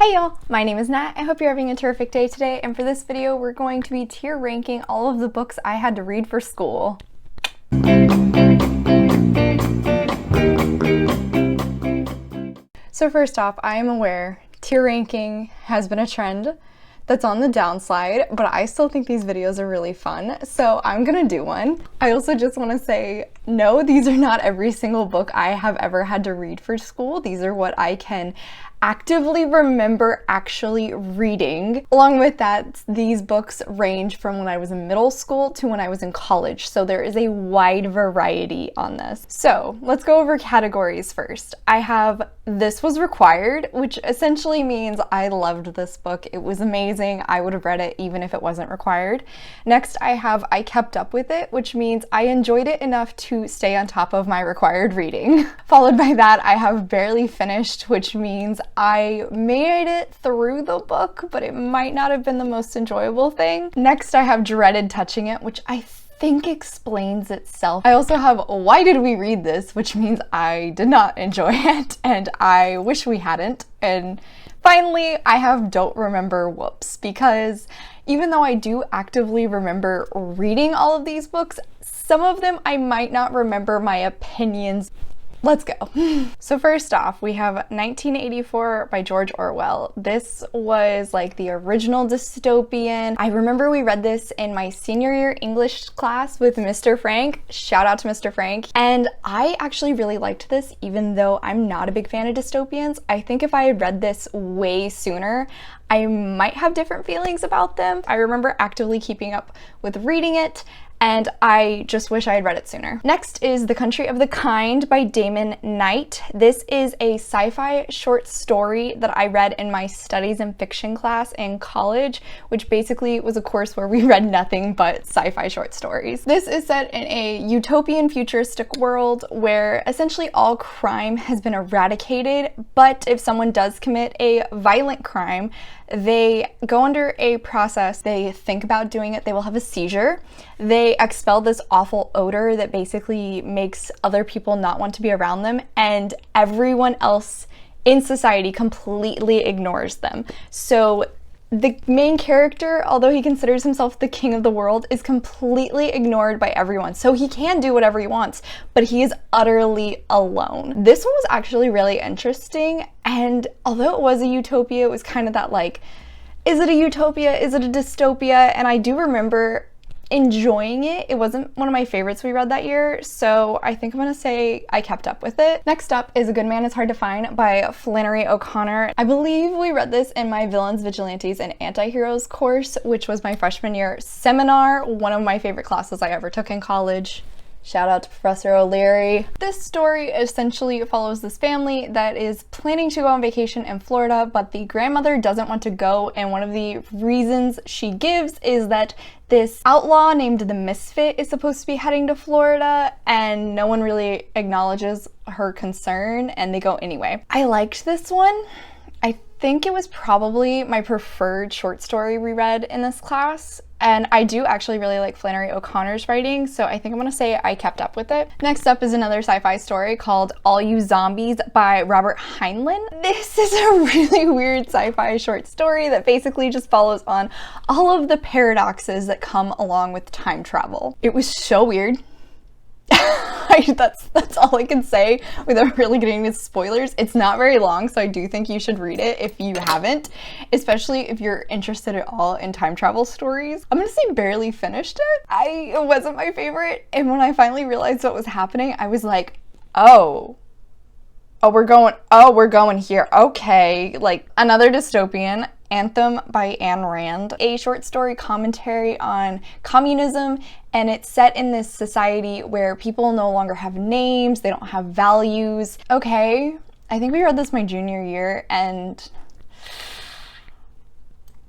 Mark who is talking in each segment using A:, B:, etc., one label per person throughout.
A: Hey y'all, my name is Nat. I hope you're having a terrific day today, and for this video we're going to be tier ranking all of the books I had to read for school. So first off, I am aware tier ranking has been a trend that's on the downside, but I still think these videos are really fun, so I'm gonna do one. I also just want to say, no, these are not every single book I have ever had to read for school. These are what I can actively remember actually reading. Along with that, these books range from when I was in middle school to when I was in college, so there is a wide variety on this. So let's go over categories first. I have this was required, which essentially means I loved this book. It was amazing. I would have read it even if it wasn't required. Next, I have I kept up with it, which means I enjoyed it enough to stay on top of my required reading. Followed by that, I have barely finished, which means I made it through the book, but it might not have been the most enjoyable thing. Next, I have dreaded touching it, which I think explains itself. I also have why did we read this, which means I did not enjoy it and I wish we hadn't. And finally, I have don't remember whoops, because even though I do actively remember reading all of these books, some of them I might not remember my opinions. Let's go. So first off, we have 1984 by George Orwell. This was like the original dystopian. I remember we read this in my senior year English class with Mr. Frank. Shout out to Mr. Frank. And I actually really liked this, even though I'm not a big fan of dystopians. I think if I had read this way sooner, I might have different feelings about them. I remember actively keeping up with reading it, and I just wish I had read it sooner. Next is The Country of the Kind by Damon Knight. This is a sci-fi short story that I read in my studies and fiction class in college, which basically was a course where we read nothing but sci-fi short stories. This is set in a utopian futuristic world where essentially all crime has been eradicated, but if someone does commit a violent crime, they go under a process. They think about doing it, they will have a seizure. They expel this awful odor that basically makes other people not want to be around them, and everyone else in society completely ignores them. So the main character, although he considers himself the king of the world, is completely ignored by everyone. So he can do whatever he wants, but he is utterly alone. This one was actually really interesting, and although it was a utopia, it was kind of that like, is it a utopia? Is it a dystopia? And I do remember enjoying it. It wasn't one of my favorites we read that year, so I think I'm gonna say I kept up with it. Next up is A Good Man is Hard to Find by Flannery O'Connor. I believe we read this in my Villains, Vigilantes, and Anti-Heroes course, which was my freshman year seminar, one of my favorite classes I ever took in college. Shout out to Professor O'Leary. This story essentially follows this family that is planning to go on vacation in Florida, but the grandmother doesn't want to go, and one of the reasons she gives is that this outlaw named the Misfit is supposed to be heading to Florida, and no one really acknowledges her concern, and they go anyway. I liked this one. I think it was probably my preferred short story we read in this class. And I do actually really like Flannery O'Connor's writing, so I think I'm gonna say I kept up with it. Next up is another sci-fi story called All You Zombies by Robert Heinlein. This is a really weird sci-fi short story that basically just follows on all of the paradoxes that come along with time travel. It was so weird. That's all I can say without really getting into spoilers. It's not very long, so I do think you should read it if you haven't, especially if you're interested at all in time travel stories. I'm gonna say barely finished it. It wasn't my favorite, and when I finally realized what was happening, I was like, oh, we're going here. Okay. Like another dystopian, Anthem by Ayn Rand, a short story commentary on communism, and it's set in this society where people no longer have names, they don't have values. Okay, I think we read this my junior year, and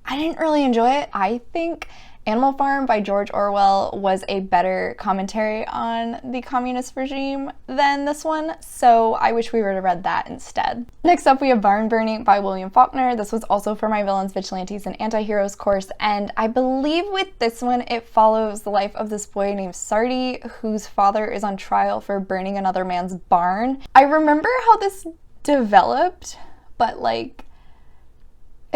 A: I didn't really enjoy it. I think Animal Farm by George Orwell was a better commentary on the communist regime than this one, so I wish we would have read that instead. Next up, we have Barn Burning by William Faulkner. This was also for my Villains, Vigilantes, and Anti-Heroes course, and I believe with this one, it follows the life of this boy named Sardi, whose father is on trial for burning another man's barn. I remember how this developed, but like,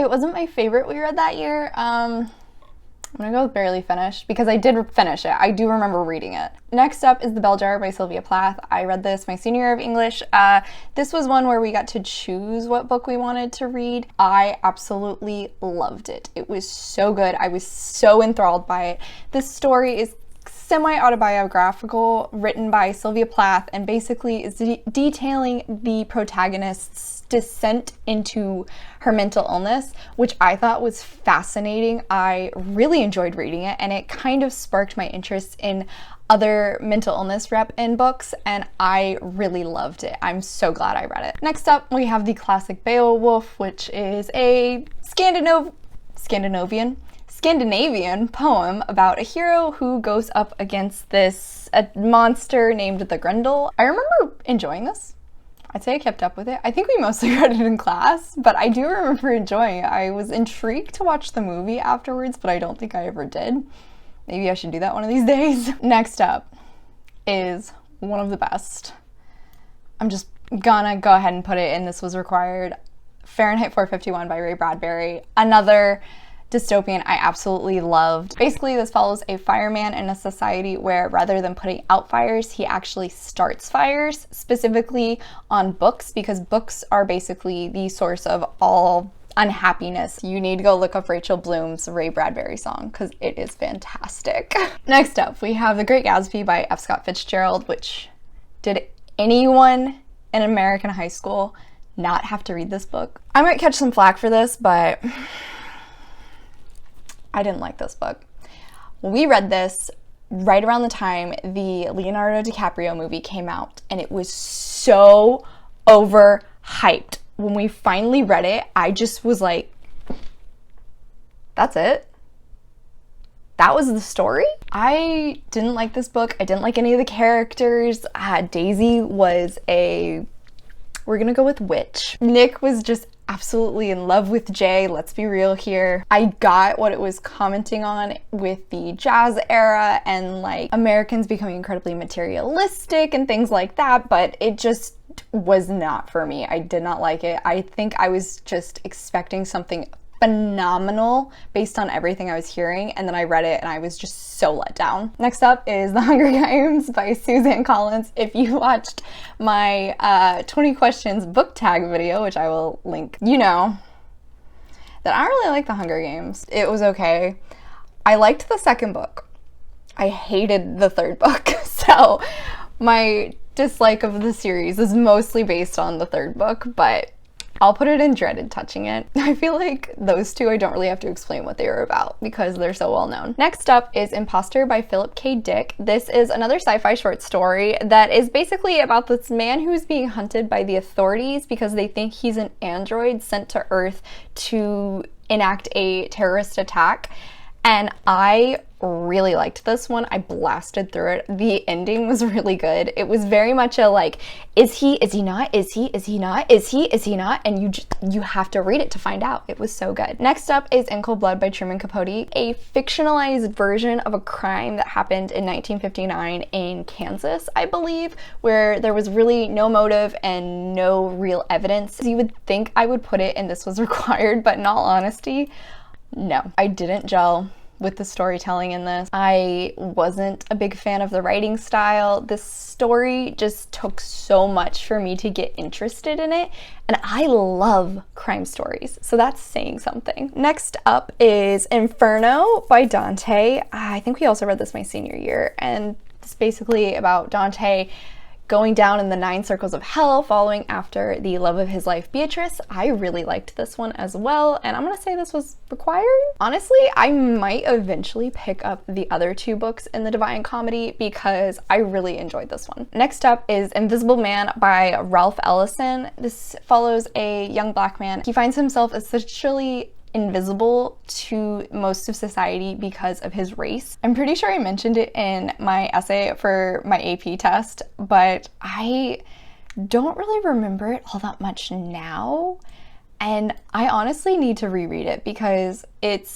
A: It wasn't my favorite we read that year. I'm gonna go with barely finished because I did finish it. I do remember reading it. Next up is The Bell Jar by Sylvia Plath. I read this my senior year of English. This was one where we got to choose what book we wanted to read. I absolutely loved it. It was so good. I was so enthralled by it. This story is semi-autobiographical, written by Sylvia Plath, and basically is detailing the protagonist's descent into her mental illness, which I thought was fascinating. I really enjoyed reading it, and it kind of sparked my interest in other mental illness rep in books, and I really loved it. I'm so glad I read it. Next up, we have the classic Beowulf, which is a Scandinavian poem about a hero who goes up against a monster named the Grendel. I remember enjoying this. I'd say I kept up with it. I think we mostly read it in class, but I do remember enjoying it. I was intrigued to watch the movie afterwards, but I don't think I ever did. Maybe I should do that one of these days. Next up is one of the best. I'm just gonna go ahead and put it in This Was Required. Fahrenheit 451 by Ray Bradbury. Another dystopian I absolutely loved. Basically, this follows a fireman in a society where rather than putting out fires, he actually starts fires, specifically on books, because books are basically the source of all unhappiness. You need to go look up Rachel Bloom's Ray Bradbury song because it is fantastic. Next up, we have The Great Gatsby by F. Scott Fitzgerald, which did anyone in American high school not have to read this book? I might catch some flack for this, but I didn't like this book. We read this right around the time the Leonardo DiCaprio movie came out, and it was so overhyped. When we finally read it, I just was like, that's it? That was the story? I didn't like this book. I didn't like any of the characters. Daisy was we're gonna go with witch. Nick was just absolutely in love with Jay, let's be real here. I got what it was commenting on with the jazz era and like Americans becoming incredibly materialistic and things like that, but it just was not for me. I did not like it. I think I was just expecting something phenomenal based on everything I was hearing, and then I read it and I was just so let down. Next up is The Hunger Games by Suzanne Collins. If you watched my 20 questions book tag video, which I will link, you know that I don't really like The Hunger Games. It was okay. I liked the second book. I hated the third book. So my dislike of the series is mostly based on the third book, but I'll put it in dreaded touching it. I feel like those two I don't really have to explain what they were about because they're so well known. Next up is Imposter by Philip K. Dick. This is another sci-fi short story that is basically about this man who's being hunted by the authorities because they think he's an android sent to Earth to enact a terrorist attack. And I really liked this one. I blasted through it. The ending was really good. It was very much a like, is he not, is he not? And you have to read it to find out. It was so good. Next up is In Cold Blood by Truman Capote, a fictionalized version of a crime that happened in 1959 in Kansas, I believe, where there was really no motive and no real evidence. You would think I would put it in This Was Required, but in all honesty, no, I didn't gel with the storytelling in this. I wasn't a big fan of the writing style. This story just took so much for me to get interested in it, and I love crime stories, so that's saying something. Next up is Inferno by Dante. I think we also read this my senior year, and it's basically about Dante going down in the 9 circles of hell, following after the love of his life, Beatrice. I really liked this one as well, and I'm gonna say this was required. Honestly, I might eventually pick up the other 2 books in the Divine Comedy because I really enjoyed this one. Next up is Invisible Man by Ralph Ellison. This follows a young black man. He finds himself essentially invisible to most of society because of his race. I'm pretty sure I mentioned it in my essay for my AP test, but I don't really remember it all that much now, and I honestly need to reread it because it's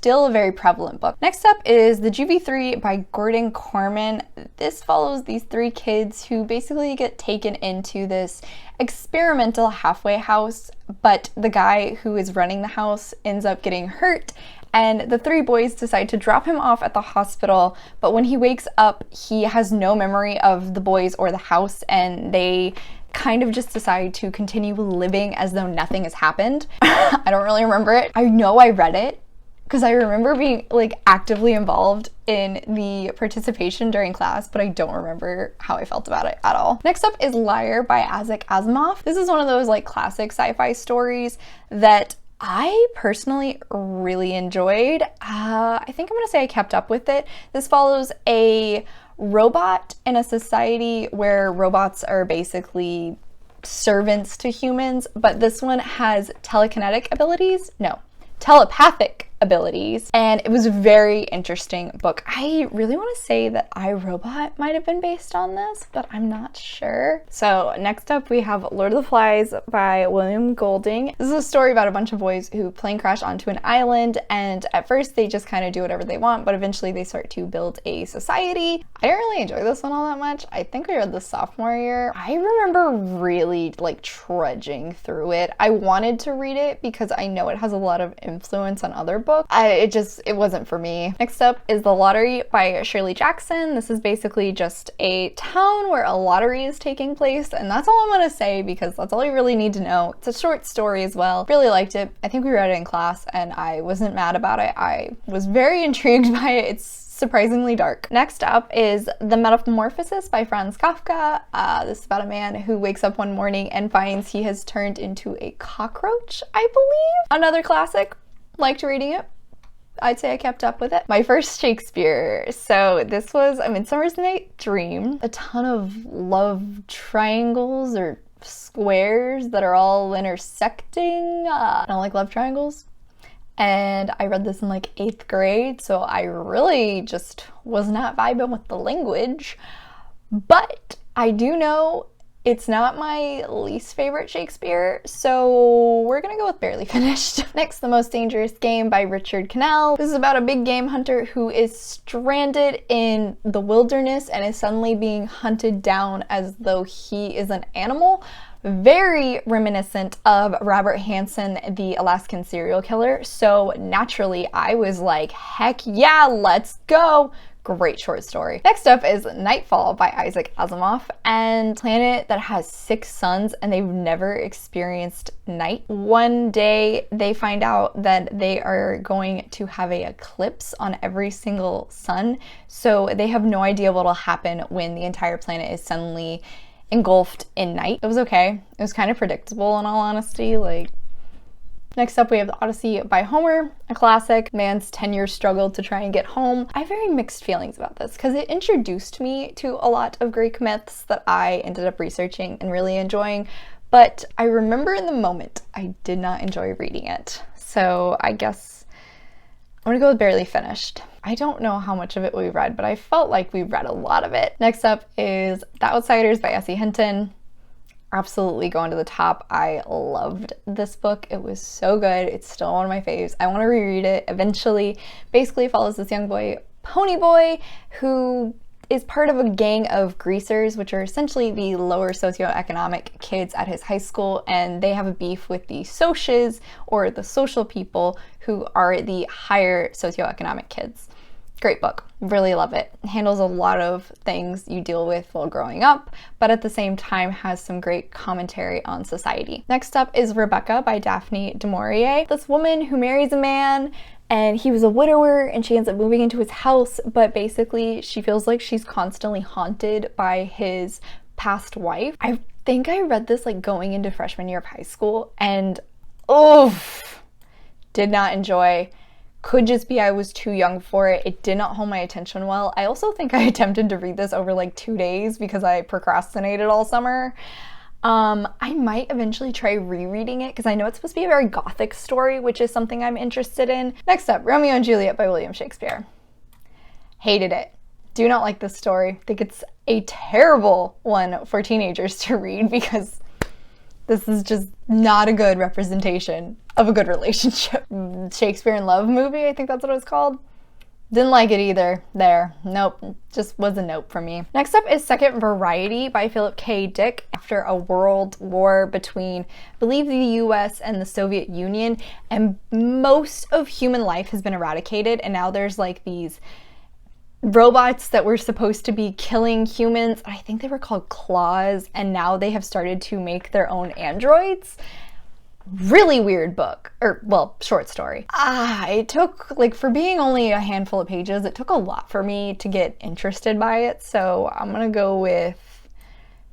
A: still a very prevalent book. Next up is The Juvie 3 by Gordon Corman. This follows these 3 kids who basically get taken into this experimental halfway house, but the guy who is running the house ends up getting hurt, and the 3 boys decide to drop him off at the hospital, but when he wakes up, he has no memory of the boys or the house, and they kind of just decide to continue living as though nothing has happened. I don't really remember it. I know I read it because I remember being like actively involved in the participation during class, but I don't remember how I felt about it at all. Next up is Liar by Isaac Asimov. This is one of those like classic sci-fi stories that I personally really enjoyed. I think I'm gonna say I kept up with it. This follows a robot in a society where robots are basically servants to humans, but this one has telekinetic abilities. No, telepathic abilities, and it was a very interesting book. I really want to say that iRobot might have been based on this, but I'm not sure. So next up we have Lord of the Flies by William Golding. This is a story about a bunch of boys who plane crash onto an island, and at first they just kind of do whatever they want, but eventually they start to build a society. I didn't really enjoy this one all that much. I think we read this sophomore year. I remember really like trudging through it. I wanted to read it because I know it has a lot of influence on other books. It wasn't for me. Next up is The Lottery by Shirley Jackson. This is basically just a town where a lottery is taking place, and that's all I'm gonna say because that's all you really need to know. It's a short story as well. Really liked it. I think we read it in class and I wasn't mad about it. I was very intrigued by it. It's surprisingly dark. Next up is The Metamorphosis by Franz Kafka. This is about a man who wakes up one morning and finds he has turned into a cockroach, I believe. Another classic. Liked reading it. I'd say I kept up with it. My first Shakespeare. So this was A Midsummer's Night Dream. A ton of love triangles or squares that are all intersecting. I don't like love triangles. And I read this in like 8th grade, so I really just was not vibing with the language. But I do know it's not my least favorite Shakespeare, so we're gonna go with barely finished. Next, The Most Dangerous Game by Richard Cannell. This is about a big game hunter who is stranded in the wilderness and is suddenly being hunted down as though he is an animal. Very reminiscent of Robert Hansen, the Alaskan serial killer. So naturally, I was like, heck yeah, let's go. Great short story. Next up is Nightfall by Isaac Asimov, and planet that has 6 suns and they've never experienced night. One day they find out that they are going to have an eclipse on every single sun, so they have no idea what will happen when the entire planet is suddenly engulfed in night. It was okay. It was kind of predictable in all honesty. Next up, we have The Odyssey by Homer, a classic. Man's 10-year struggle to try and get home. I have very mixed feelings about this because it introduced me to a lot of Greek myths that I ended up researching and really enjoying, but I remember in the moment I did not enjoy reading it. So I guess I'm gonna go with barely finished. I don't know how much of it we read, but I felt like we read a lot of it. Next up is The Outsiders by S.E. Hinton. Absolutely going to the top. I loved this book. It was so good. It's still one of my faves. I want to reread it eventually. Basically follows this young boy, Pony Boy, who is part of a gang of greasers, which are essentially the lower socioeconomic kids at his high school, and they have a beef with the socias, or the social people, who are the higher socioeconomic kids. Great book. Really love it. Handles a lot of things you deal with while growing up, but at the same time has some great commentary on society. Next up is Rebecca by Daphne du Maurier. This woman who marries a man and he was a widower and she ends up moving into his house, but basically she feels like she's constantly haunted by his past wife. I think I read this like going into freshman year of high school and did not enjoy. Could just be I was too young for it. It did not hold my attention well. I also think I attempted to read this over like 2 days because I procrastinated all summer. I might eventually try rereading it because I know it's supposed to be a very gothic story, which is something I'm interested in. Next up, Romeo and Juliet by William Shakespeare. Hated it. Do not like this story. Think it's a terrible one for teenagers to read because This is just not a good representation of a good relationship. Shakespeare in Love movie, I think that's what it was called. Didn't like it either. There. Nope. Just was a nope for me. Next up is Second Variety by Philip K. Dick. After a world war between, I believe, the US and the Soviet Union, and most of human life has been eradicated, and now there's like these robots that were supposed to be killing humans. I think they were called claws, and now they have started to make their own androids. Really weird book, or well, short story. It took, like, for being only a handful of pages, it took a lot for me to get interested by it, so I'm gonna go with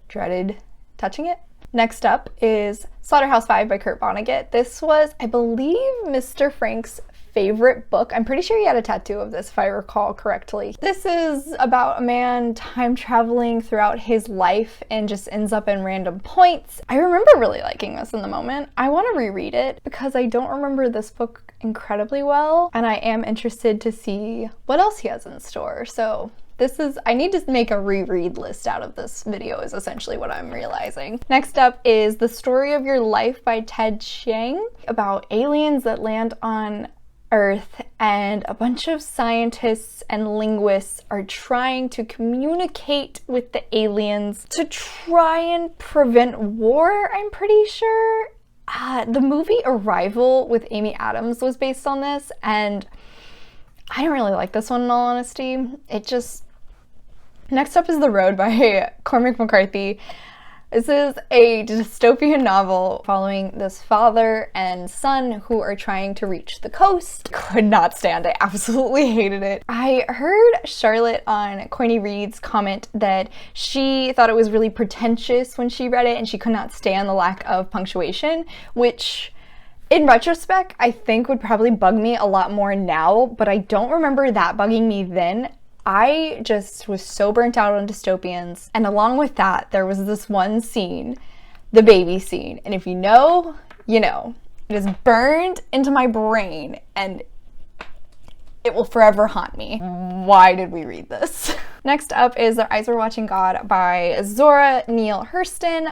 A: dreaded touching it. Next up is SlaughterhouseFive by Kurt Vonnegut. This was, I believe, Mr. Frank's favorite book. I'm pretty sure he had a tattoo of this, if I recall correctly. This is about a man time traveling throughout his life and just ends up in random points. I remember really liking this in the moment. I want to reread it because I don't remember this book incredibly well, and I am interested to see what else he has in store. So I need to make a reread list out of this video is essentially what I'm realizing. Next up is The Story of Your Life by Ted Chiang, about aliens that land on Earth, and a bunch of scientists and linguists are trying to communicate with the aliens to try and prevent war, I'm pretty sure. The movie Arrival with Amy Adams was based on this, and I didn't really like this one in all honesty. Next up is The Road by Cormac McCarthy. This is a dystopian novel following this father and son who are trying to reach the coast. Could not stand it. Absolutely hated it. I heard Charlotte on Coiny Reads comment that she thought it was really pretentious when she read it and she could not stand the lack of punctuation, which in retrospect I think would probably bug me a lot more now, but I don't remember that bugging me then. I just was so burnt out on dystopians, and along with that, there was this one scene, the baby scene, and if you know, you know. It is burned into my brain, and it will forever haunt me. Why did we read this? Next up is Their Eyes Were Watching God by Zora Neale Hurston.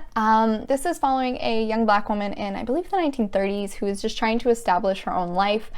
A: This is following a young Black woman in, I believe, the 1930s who is just trying to establish her own life.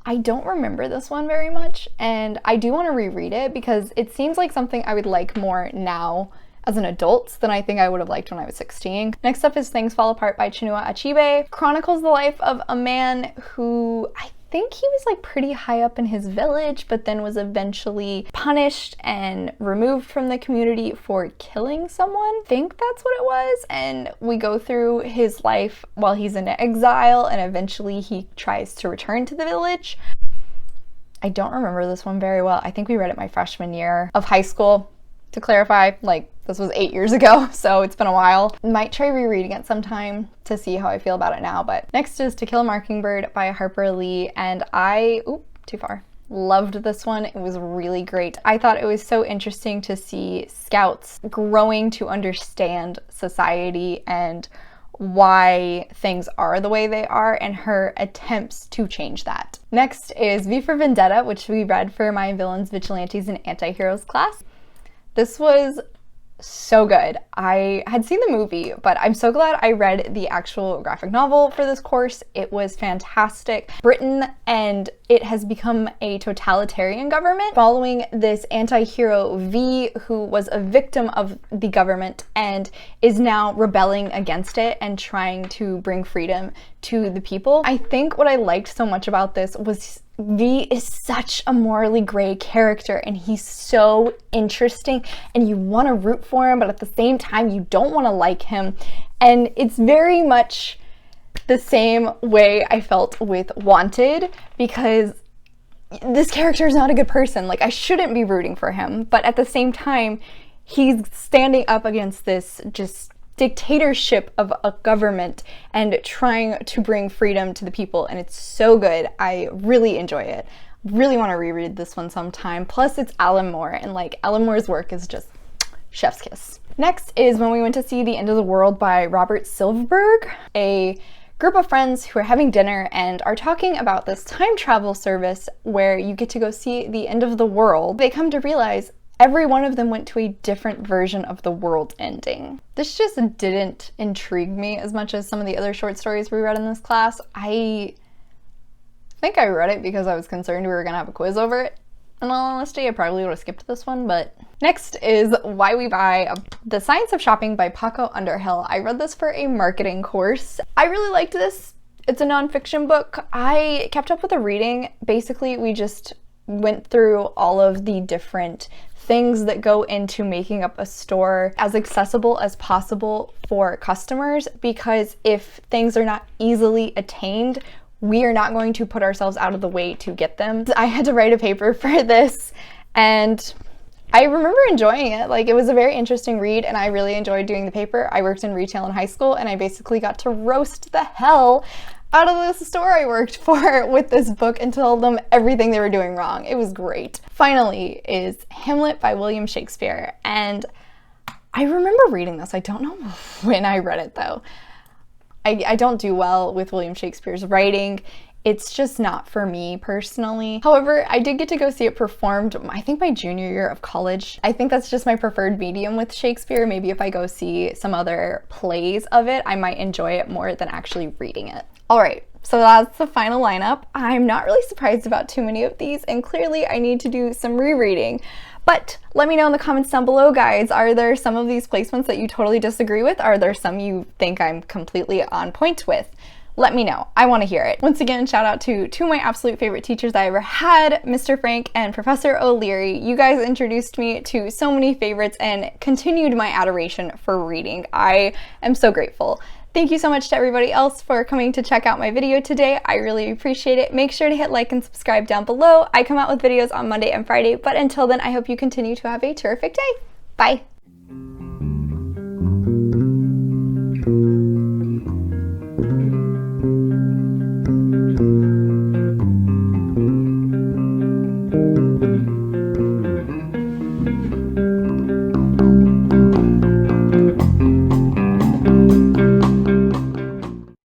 A: I don't remember this one very much, and I do want to reread it because it seems like something I would like more now as an adult than I think I would have liked when I was 16. Next up is Things Fall Apart by Chinua Achebe. Chronicles the life of a man who I think he was like pretty high up in his village, but then was eventually punished and removed from the community for killing someone. I think that's what it was. And we go through his life while he's in exile, and eventually he tries to return to the village. I don't remember this one very well. I think we read it my freshman year of high school. To clarify, like, this was 8 years ago, so it's been a while. Might try rereading it sometime to see how I feel about it now, but next is To Kill a Mockingbird by Harper Lee, and loved this one. It was really great. I thought it was so interesting to see scouts growing to understand society and why things are the way they are, and her attempts to change that. Next is V for Vendetta, which we read for my Villains, Vigilantes, and Anti-Heroes class. This was so good. I had seen the movie, but I'm so glad I read the actual graphic novel for this course. It was fantastic. Britain, and it has become a totalitarian government following this anti-hero V who was a victim of the government and is now rebelling against it and trying to bring freedom to the people. I think what I liked so much about this was V is such a morally gray character, and he's so interesting, and you want to root for him, but at the same time you don't want to like him. And it's very much the same way I felt with Wanted, because this character is not a good person. Like, I shouldn't be rooting for him, but at the same time he's standing up against this just dictatorship of a government and trying to bring freedom to the people, and it's so good. I really enjoy it. Really want to reread this one sometime. Plus it's Alan Moore, and like Alan Moore's work is just chef's kiss. Next is When We Went to See the End of the World by Robert Silverberg. A group of friends who are having dinner and are talking about this time travel service where you get to go see the end of the world. They come to realize every one of them went to a different version of the world ending. This just didn't intrigue me as much as some of the other short stories we read in this class. I think I read it because I was concerned we were gonna have a quiz over it. In all honesty, I probably would have skipped this one, but... Next is Why We Buy, The Science of Shopping by Paco Underhill. I read this for a marketing course. I really liked this. It's a nonfiction book. I kept up with the reading. Basically, we just went through all of the different things that go into making up a store as accessible as possible for customers, because if things are not easily attained, we are not going to put ourselves out of the way to get them. I had to write a paper for this, and I remember enjoying it. Like, it was a very interesting read, and I really enjoyed doing the paper. I worked in retail in high school, and I basically got to roast the hell out of this store I worked for with this book and tell them everything they were doing wrong. It was great. Finally is Hamlet by William Shakespeare, and I remember reading this. I don't know when I read it, though. I don't do well with William Shakespeare's writing. It's just not for me personally. However, I did get to go see it performed, I think my junior year of college. I think that's just my preferred medium with Shakespeare. Maybe if I go see some other plays of it, I might enjoy it more than actually reading it. All right, so that's the final lineup. I'm not really surprised about too many of these, and clearly I need to do some rereading. But let me know in the comments down below, guys. Are there some of these placements that you totally disagree with? Are there some you think I'm completely on point with? Let me know. I want to hear it. Once again, shout out to two of my absolute favorite teachers I ever had, Mr. Frank and Professor O'Leary. You guys introduced me to so many favorites and continued my adoration for reading. I am so grateful. Thank you so much to everybody else for coming to check out my video today. I really appreciate it. Make sure to hit like and subscribe down below. I come out with videos on Monday and Friday, but until then, I hope you continue to have a terrific day. Bye.